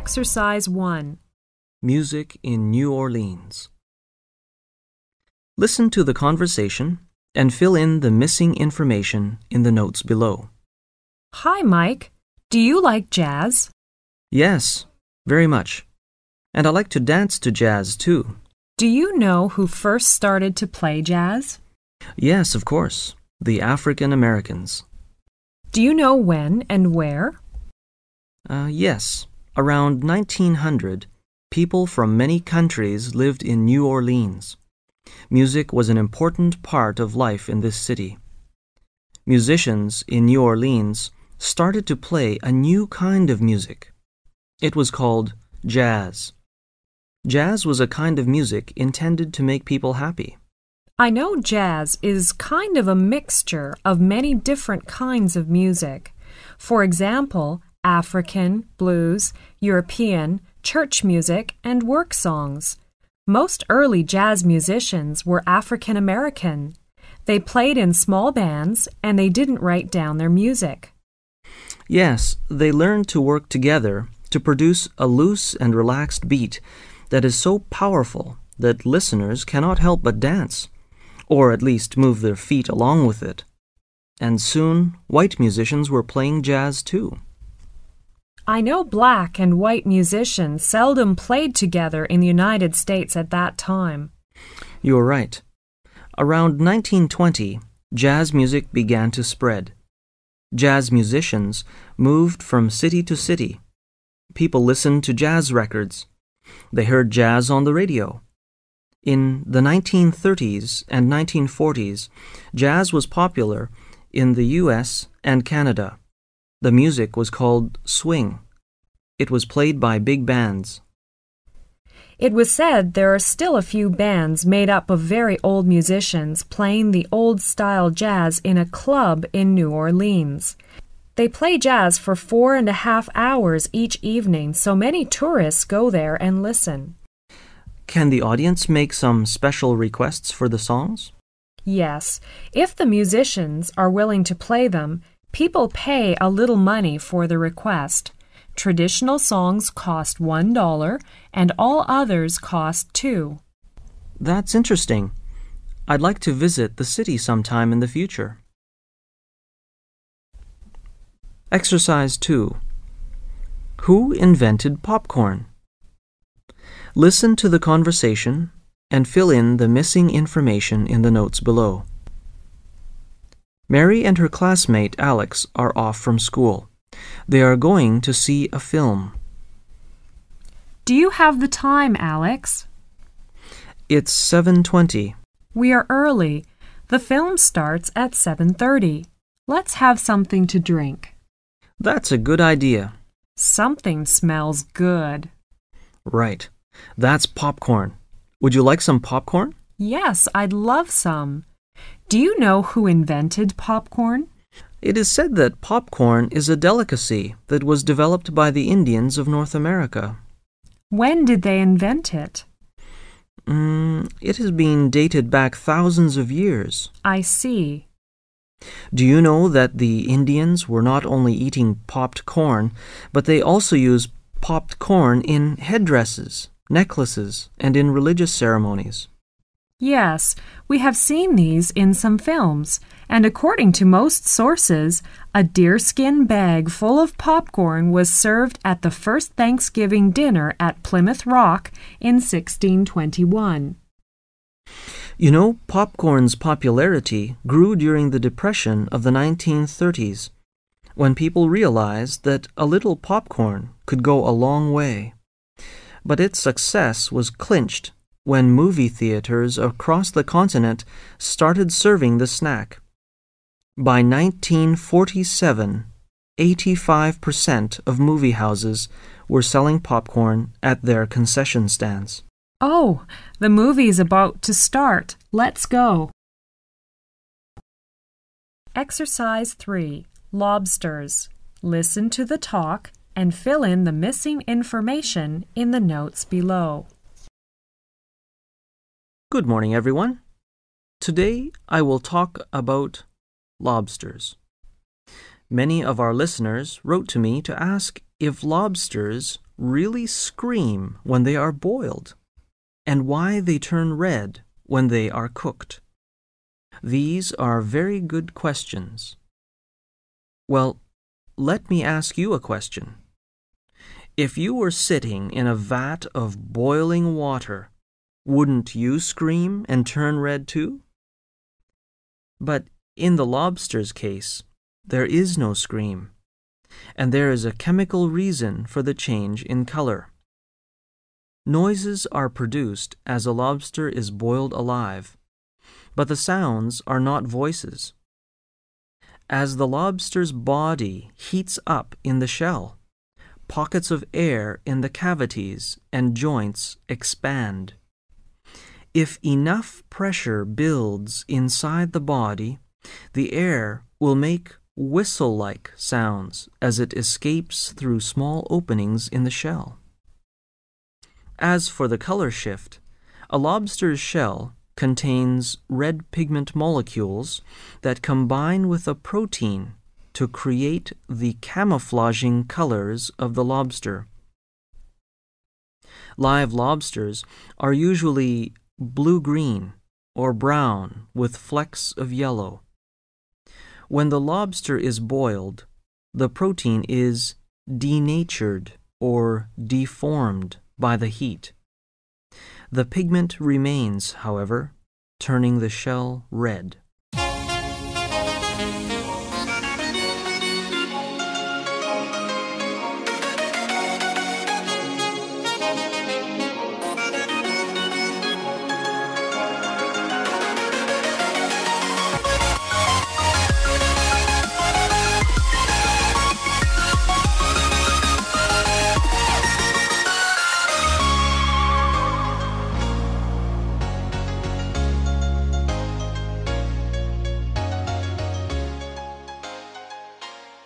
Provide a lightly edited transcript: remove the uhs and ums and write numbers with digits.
Exercise 1. Music in New Orleans. Listen to the conversation and fill in the missing information in the notes below. Hi, Mike. Do you like jazz? Yes, very much. And I like to dance to jazz too. Do you know who first started to play jazz? Yes, of course. The African Americans. Do you know when and where? Yes. Around 1900, people from many countries lived in New Orleans. Music was an important part of life in this city. Musicians in New Orleans started to play a new kind of music. It was called jazz. Jazz was a kind of music intended to make people happy. I know jazz is kind of a mixture of many different kinds of music. For example, African, blues, European, church music, and work songs. Most early jazz musicians were African American. They played in small bands and they didn't write down their music. Yes, they learned to work together to produce a loose and relaxed beat that is so powerful that listeners cannot help but dance, or at least move their feet along with it. And soon, white musicians were playing jazz too. I know black and white musicians seldom played together in the United States at that time. You are right. Around 1920, jazz music began to spread. Jazz musicians moved from city to city. People listened to jazz records. They heard jazz on the radio. In the 1930s and 1940s, jazz was popular in the U.S. and Canada. The music was called swing. It was played by big bands. It was said there are still a few bands made up of very old musicians playing the old-style jazz in a club in New Orleans. They play jazz for 4.5 hours each evening, so many tourists go there and listen. Can the audience make some special requests for the songs? Yes, if the musicians are willing to play them, people pay a little money for the request. Traditional songs cost $1 and all others cost $2. That's interesting. I'd like to visit the city sometime in the future. Exercise 2. Who invented popcorn? Listen to the conversation and fill in the missing information in the notes below. Mary and her classmate Alex are off from school. They are going to see a film. Do you have the time, Alex? It's 7:20. We are early. The film starts at 7:30. Let's have something to drink. That's a good idea. Something smells good. Right. That's popcorn. Would you like some popcorn? Yes, I'd love some. Do you know who invented popcorn? It is said that popcorn is a delicacy that was developed by the Indians of North America. When did they invent it? It has been dated back thousands of years. I see. Do you know that the Indians were not only eating popped corn, but they also used popped corn in headdresses, necklaces, and in religious ceremonies? Yes, we have seen these in some films, and according to most sources, a deerskin bag full of popcorn was served at the first Thanksgiving dinner at Plymouth Rock in 1621. You know, popcorn's popularity grew during the Depression of the 1930s, when people realized that a little popcorn could go a long way. But its success was clinched when movie theaters across the continent started serving the snack. By 1947, 85% of movie houses were selling popcorn at their concession stands. Oh, the movie's about to start. Let's go. Exercise 3. Lobsters. Listen to the talk and fill in the missing information in the notes below. Good morning, everyone. Today I will talk about lobsters. Many of our listeners wrote to me to ask if lobsters really scream when they are boiled, and why they turn red when they are cooked? These are very good questions. Well, let me ask you a question. If you were sitting in a vat of boiling water, wouldn't you scream and turn red too? But in the lobster's case, there is no scream, and there is a chemical reason for the change in color. Noises are produced as a lobster is boiled alive, but the sounds are not voices. As the lobster's body heats up in the shell, pockets of air in the cavities and joints expand. If enough pressure builds inside the body, the air will make whistle-like sounds as it escapes through small openings in the shell. As for the color shift, a lobster's shell contains red pigment molecules that combine with a protein to create the camouflaging colors of the lobster. Live lobsters are usually blue-green or brown with flecks of yellow. When the lobster is boiled, the protein is denatured or deformed by the heat. The pigment remains, however, turning the shell red.